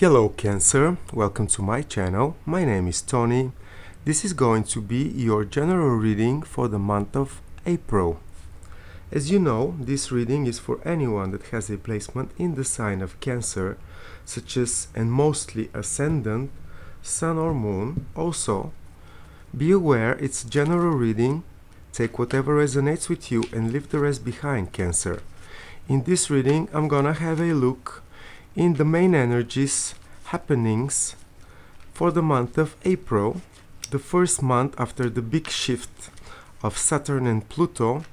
Hello Cancer, welcome to my channel. My name is Tony. This is going to be your general reading for the month of April. As you know, this reading is for anyone that has a placement in the sign of Cancer, such as and mostly ascendant, sun or moon. Also, be aware it's general reading. Take whatever resonates with you and leave the rest behind, Cancer. In this reading, I'm gonna have a look in the main energies, happenings for the month of April, the first month after the big shift of Saturn and Pluto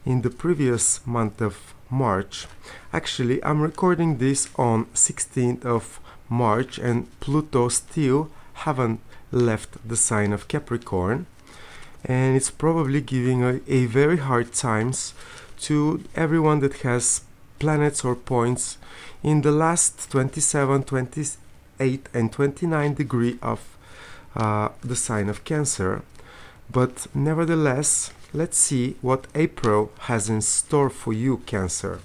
in the previous month of March. Actually, I'm recording this on 16th of March and Pluto still haven't left the sign of Capricorn, and it's probably giving a very hard times to everyone that has planets or points in the last 27, 28 and 29 degree of the sign of Cancer. But nevertheless, let's see what April has in store for you, Cancer.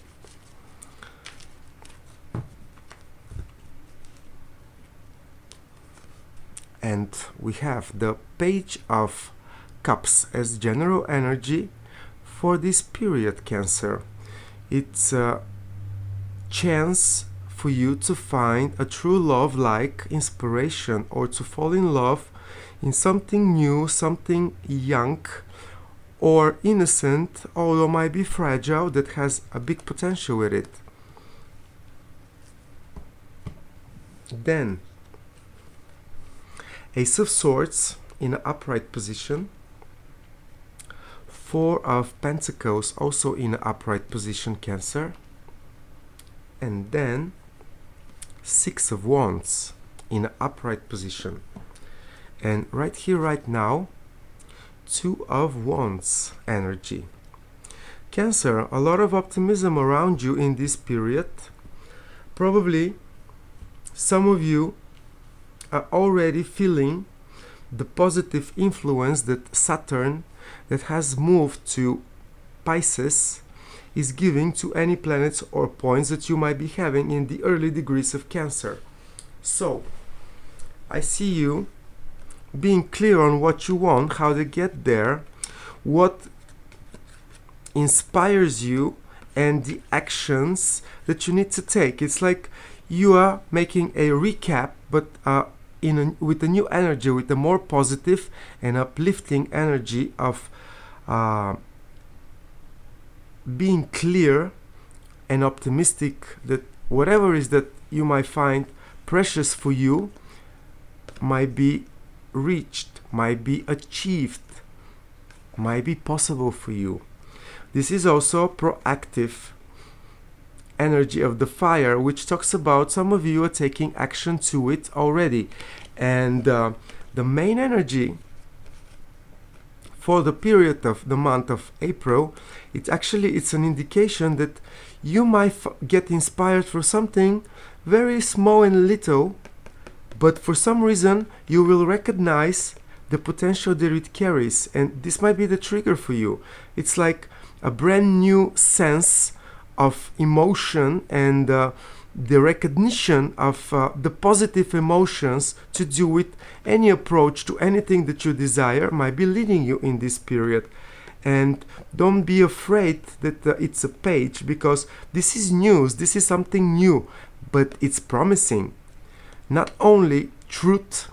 And we have the Page of Cups as general energy for this period, Cancer. It's a chance for you to find a true love-like inspiration, or to fall in love in something new, something young or innocent, although might be fragile, that has a big potential with it. Then Ace of Swords in an upright position, Four of Pentacles also in an upright position, Cancer, and then Six of Wands in an upright position. And right here, right now, Two of Wands energy. Cancer, a lot of optimism around you in this period. Probably some of you are already feeling the positive influence that Saturn, that has moved to Pisces, is giving to any planets or points that you might be having in the early degrees of Cancer. So, I see you being clear on what you want, how to get there, what inspires you, and the actions that you need to take. It's like you are making a recap, but with a new energy, with a more positive and uplifting energy of being clear and optimistic that whatever is that you might find precious for you might be reached, might be achieved, might be possible for you. This is also proactive energy of the fire, which talks about some of you are taking action to it already. And the main energy for the period of the month of April, it's an indication that you might get inspired for something very small and little, but for some reason you will recognize the potential that it carries, and this might be the trigger for you. It's like a brand new sense of emotion and the recognition of the positive emotions to do with any approach to anything that you desire might be leading you in this period. And don't be afraid that it's a page, because this is news, this is something new, but it's promising. Not only truth,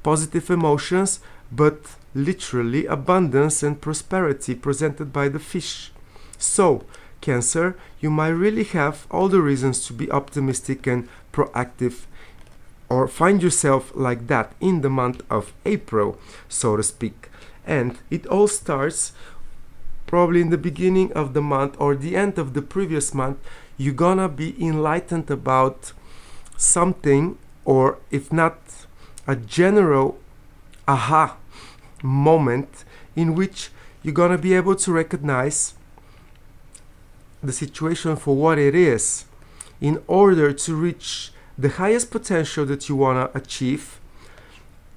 positive emotions, but literally abundance and prosperity presented by the fish. So, Cancer, you might really have all the reasons to be optimistic and proactive, or find yourself like that in the month of April, so to speak. And it all starts probably in the beginning of the month or the end of the previous month. You're gonna be enlightened about something, or if not a general aha moment, in which you're gonna be able to recognize the situation for what it is, in order to reach the highest potential that you want to achieve,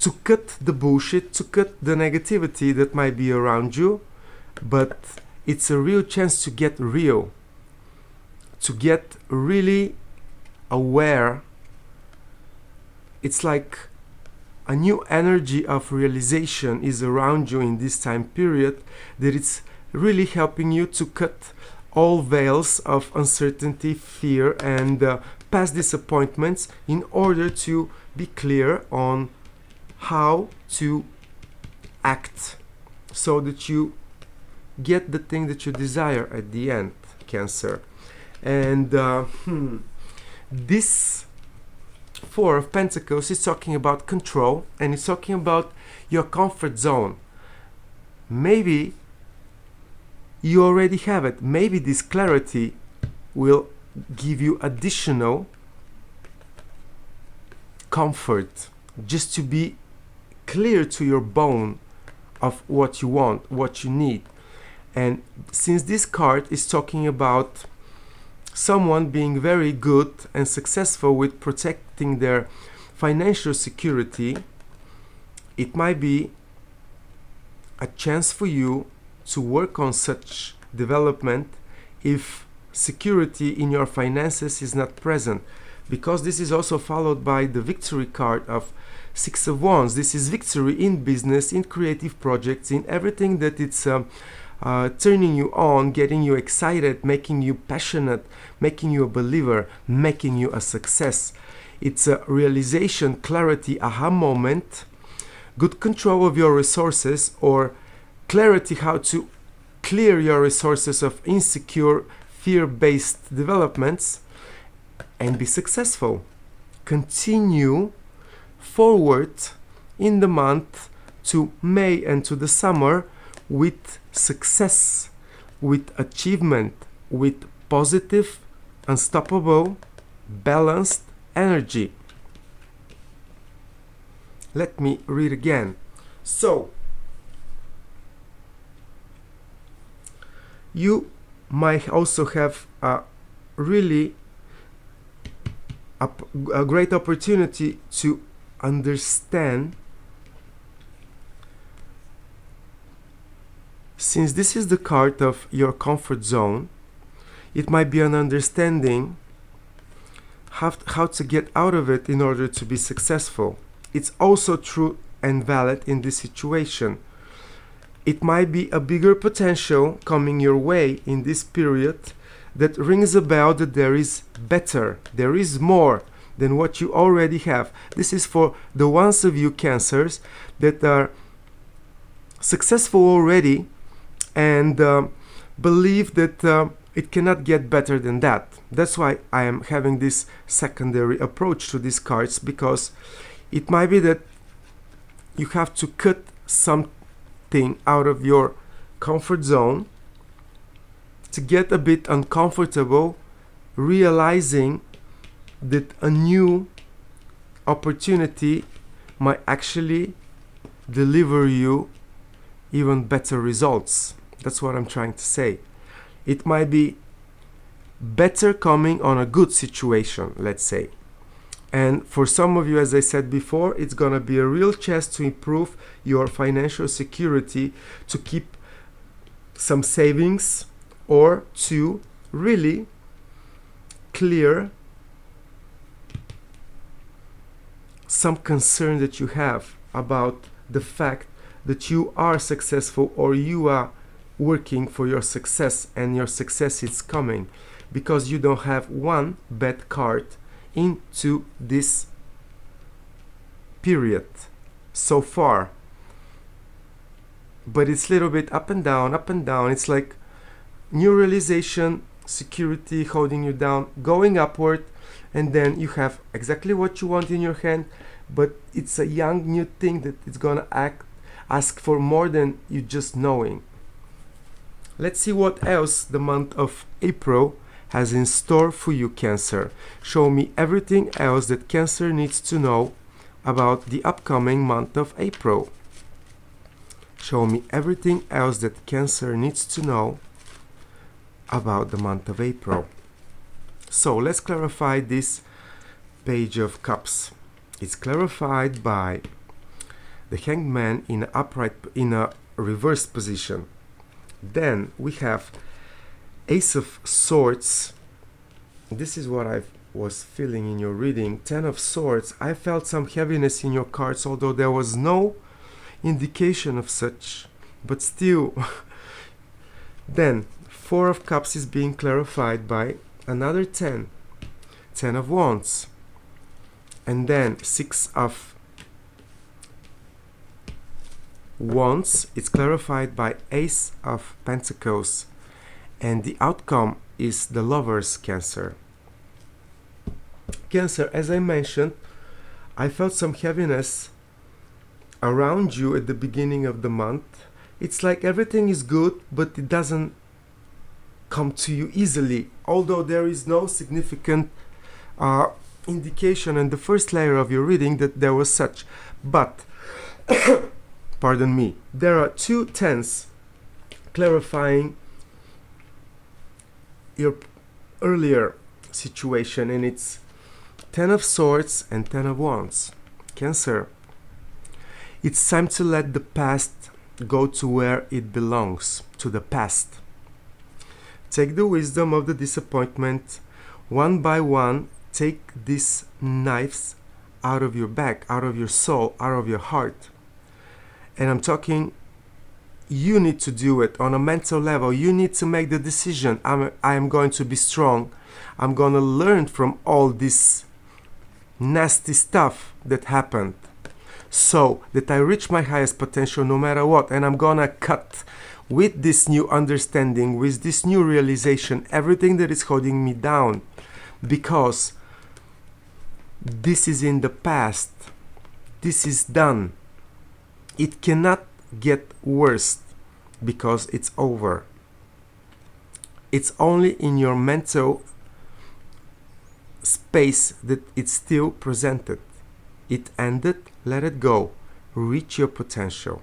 to cut the bullshit, to cut the negativity that might be around you. But it's a real chance to get real, to get really aware it's like a new energy of realization is around you in this time period, that it's really helping you to cut all veils of uncertainty, fear, and past disappointments, in order to be clear on how to act so that you get the thing that you desire at the end, Cancer. And this Four of Pentacles is talking about control, and it's talking about your comfort zone. Maybe you already have it. Maybe this clarity will give you additional comfort, just to be clear to your bone of what you want, what you need. And since this card is talking about someone being very good and successful with protecting their financial security, it might be a chance for you to work on such development if security in your finances is not present, because this is also followed by the victory card of Six of Wands. This is victory in business, in creative projects, in everything that it's turning you on, getting you excited, making you passionate, making you a believer, making you a success. It's a realization, clarity, aha moment, good control of your resources, or clarity how to clear your resources of insecure, fear-based developments, and be successful. Continue forward in the month to May and to the summer with success, with achievement, with positive, unstoppable, balanced energy. Let me read again. So, you might also have a great opportunity to understand, since this is the card of your comfort zone, it might be an understanding how to get out of it in order to be successful. It's also true and valid in this situation. It might be a bigger potential coming your way in this period that rings a bell that there is better, there is more than what you already have. This is for the ones of you Cancers that are successful already and believe that it cannot get better than that. That's why I am having this secondary approach to these cards, because it might be that you have to cut something out of your comfort zone to get a bit uncomfortable, realizing that a new opportunity might actually deliver you even better results. That's what I'm trying to say. It might be better coming on a good situation, let's say. And for some of you, as I said before, it's gonna be a real chance to improve your financial security, to keep some savings, or to really clear some concern that you have about the fact that you are successful, or you are working for your success and your success is coming, because you don't have one bad card into this period so far. But it's a little bit up and down, up and down. It's like new realization, security holding you down, going upward, and then you have exactly what you want in your hand, but it's a young new thing that is gonna ask for more than you just knowing. Let's see what else the month of April has in store for you, Cancer. Show me everything else that Cancer needs to know about the upcoming month of April. Show me everything else that Cancer needs to know about the month of April. So let's clarify this Page of Cups. It's clarified by the Hanged Man in a reversed position. Then we have Ace of Swords. This is what I've was feeling in your reading. 10 of Swords, I felt some heaviness in your cards, although there was no indication of such, but still. Then 4 of Cups is being clarified by another 10 of Wands, and then 6 of Wands, it's clarified by Ace of Pentacles, and the outcome is the Lovers, Cancer. Cancer, as I mentioned, I felt some heaviness around you at the beginning of the month. It's like everything is good, but it doesn't come to you easily, although there is no significant indication in the first layer of your reading that there was such. But pardon me, there are 2 10s clarifying your earlier situation, and it's 10 of Swords and 10 of Wands. Cancer, it's time to let the past go to where it belongs, to the past. Take the wisdom of the disappointment one by one. Take these knives out of your back, out of your soul, out of your heart. And I'm talking, you need to do it on a mental level. You need to make the decision. I am going to be strong. I'm going to learn from all this nasty stuff that happened, so that I reach my highest potential no matter what. And I'm going to cut with this new understanding, with this new realization, everything that is holding me down, because this is in the past. This is done. It cannot get worse because it's over. It's only in your mental space that it's still presented. It ended, let it go. Reach your potential.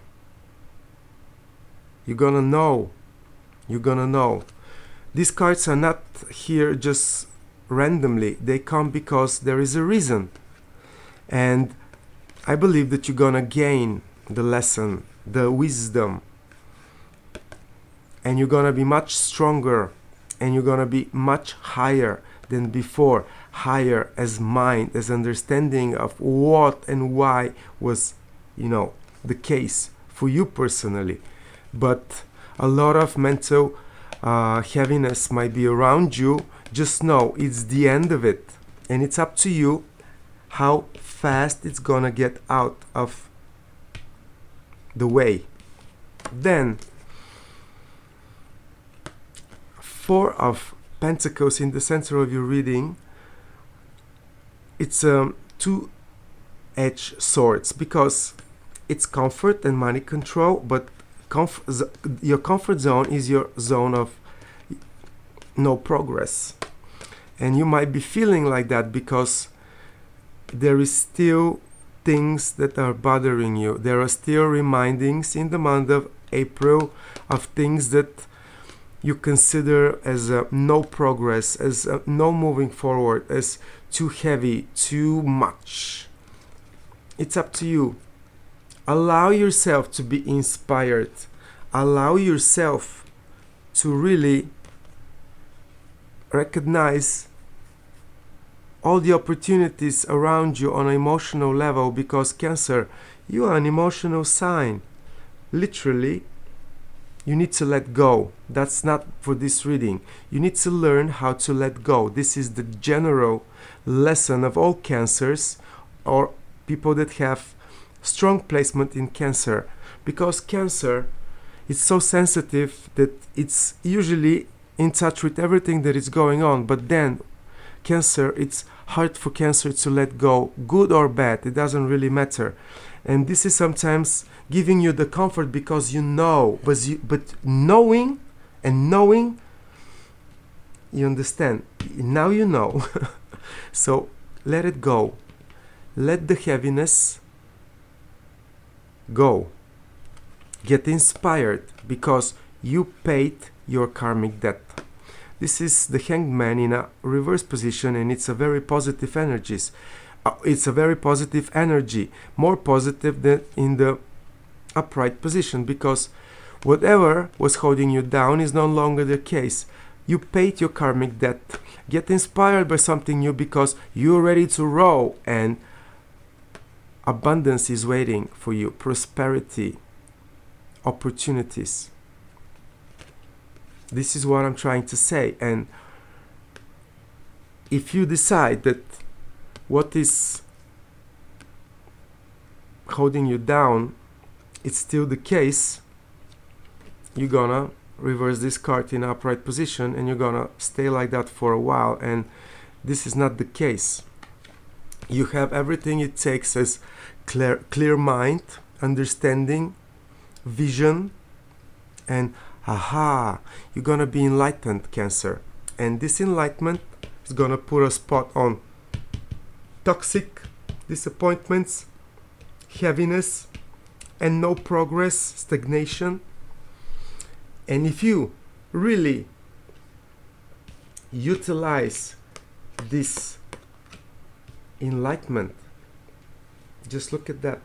You're gonna know. You're gonna know. These cards are not here just randomly. They come because there is a reason. And I believe that you're gonna gain the lesson, the wisdom, and you're gonna be much stronger, and you're gonna be much higher than before. Higher as mind, as understanding of what and why was, the case for you personally. But a lot of mental heaviness might be around you. Just know it's the end of it, and it's up to you how fast it's gonna get out of the way. Then 4 of Pentacles in the center of your reading. It's 2-edged swords, because it's comfort and money control, but your comfort zone is your zone of no progress. And you might be feeling like that because there is still things that are bothering you. There are still remindings in the month of April of things that you consider as no progress, as no moving forward, as too heavy, too much. It's up to you. Allow yourself to be inspired. Allow yourself to really recognize all the opportunities around you on an emotional level, because Cancer, you are an emotional sign. Literally, you need to let go. That's not for this reading. You need to learn how to let go. This is the general lesson of all Cancers, or people that have strong placement in Cancer, because Cancer is so sensitive that it's usually in touch with everything that is going on. But then Cancer, it's hard for Cancer to let go, good or bad, it doesn't really matter. And this is sometimes giving you the comfort because you know, but knowing, you understand. Now you know. So let it go. Let the heaviness go. Get inspired, because you paid your karmic debt. This is the Hanged Man in a reverse position, and it's a very positive energies. It's a very positive energy, more positive than in the upright position, because whatever was holding you down is no longer the case. You paid your karmic debt. Get inspired by something new because you're ready to roll, and abundance is waiting for you. Prosperity, opportunities. This is what I'm trying to say. And if you decide that what is holding you down, it's still the case, you're gonna reverse this card in upright position and you're gonna stay like that for a while. And this is not the case. You have everything it takes as clear mind, understanding, vision, and you're gonna be enlightened, Cancer. And this enlightenment is gonna put a spot on toxic disappointments, heaviness, and no progress, stagnation. And if you really utilize this enlightenment, just look at that.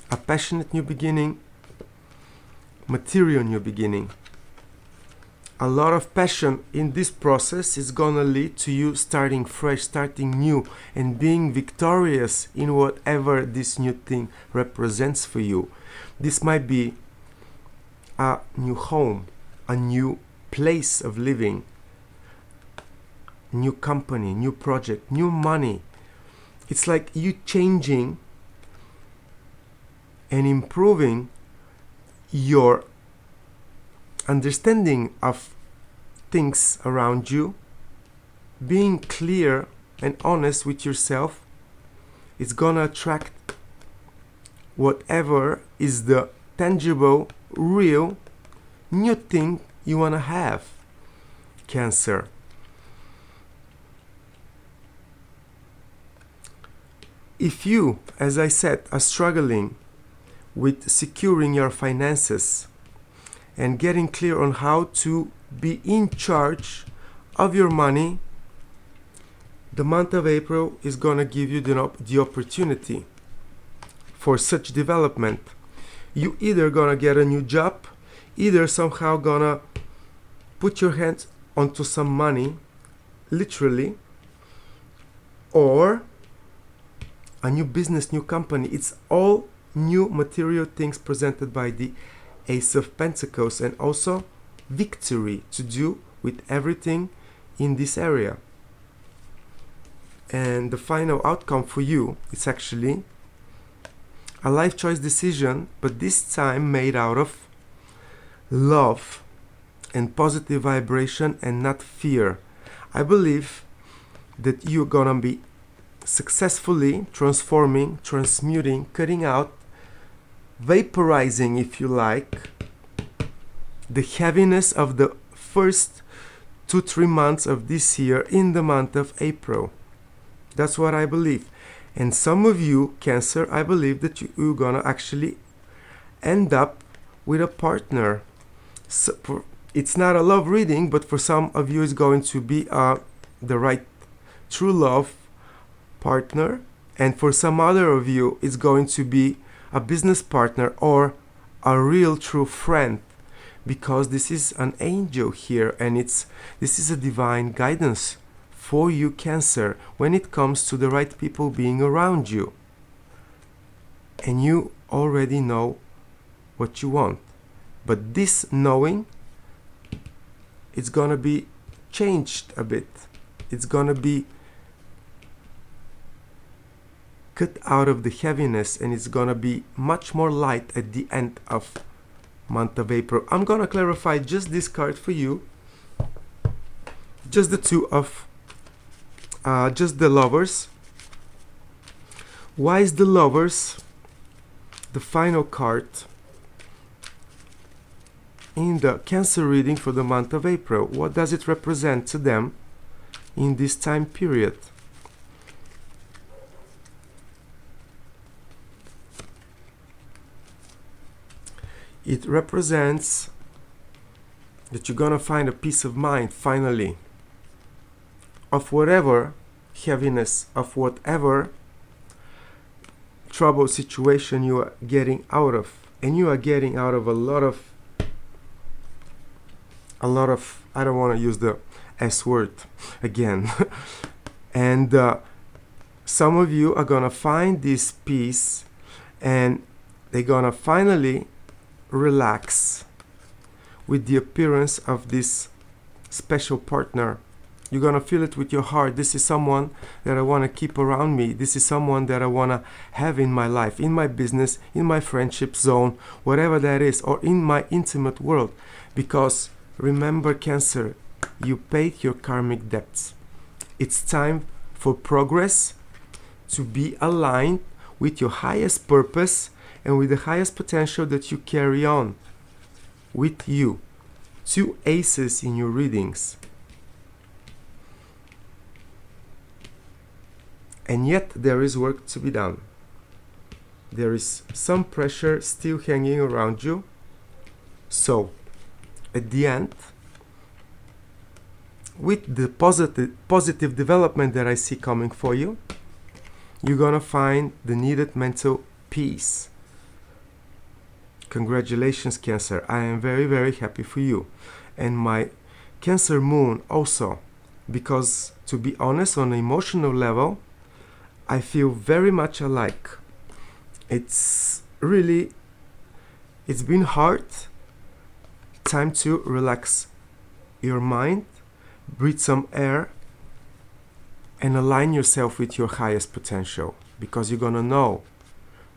A passionate new beginning, material new beginning. A lot of passion in this process is gonna lead to you starting fresh, starting new, and being victorious in whatever this new thing represents for you. This might be a new home, a new place of living, new company, new project, new money. It's like you changing and improving your understanding of things around you, being clear and honest with yourself. It's gonna attract whatever is the tangible, real, new thing you wanna have, Cancer. If you, as I said, are struggling with securing your finances and getting clear on how to be in charge of your money, the month of April is going to give you the opportunity for such development. You either going to get a new job, either somehow going to put your hands onto some money, literally, or a new business, new company. It's all new material things presented by the Ace of Pentacles, and also victory to do with everything in this area. And the final outcome for you is actually a life choice decision, but this time made out of love and positive vibration and not fear. I believe that you're gonna be successfully transforming, transmuting, cutting out, vaporizing, if you like, the heaviness of the first 2-3 months of this year in the month of April. That's what I believe. And some of you, Cancer, I believe that you're gonna actually end up with a partner. So it's not a love reading, but for some of you it's going to be the right true love partner, and for some other of you it's going to be a business partner or a real true friend, because this is an angel here, and this is a divine guidance for you, Cancer, when it comes to the right people being around you. And you already know what you want, but this knowing, it's gonna be changed a bit. It's gonna be cut out of the heaviness, and it's gonna be much more light at the end of month of April. I'm gonna clarify just this card for you, just the two of just the Lovers. Why is the Lovers the final card in the Cancer reading for the month of April? What does it represent to them in this time period? It represents that you're gonna find a peace of mind finally of whatever heaviness, of whatever trouble situation you are getting out of. And you are getting out of a lot of I don't want to use the S word again. And some of you are gonna find this peace, and they're gonna finally relax with the appearance of this special partner. You're gonna feel it with your heart. This is someone that I want to keep around me. This is someone that I want to have in my life, in my business, in my friendship zone, whatever that is, or in my intimate world. Because remember, Cancer, you paid your karmic debts. It's time for progress, to be aligned with your highest purpose and with the highest potential that you carry on with you. 2 aces in your readings. And yet there is work to be done. There is some pressure still hanging around you. So, at the end, with the positive development that I see coming for you, you're gonna find the needed mental peace. Congratulations, Cancer. I am very, very happy for you. And my Cancer moon also, because to be honest, on an emotional level, I feel very much alike. It's been hard. Time to relax your mind, breathe some air, and align yourself with your highest potential, because you're gonna know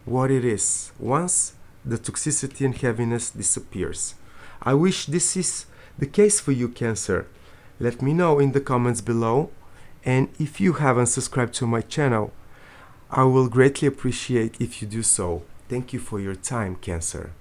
what it is once the toxicity and heaviness disappears. I wish this is the case for you, Cancer. Let me know in the comments below, and if you haven't subscribed to my channel, I will greatly appreciate if you do so. Thank you for your time, Cancer.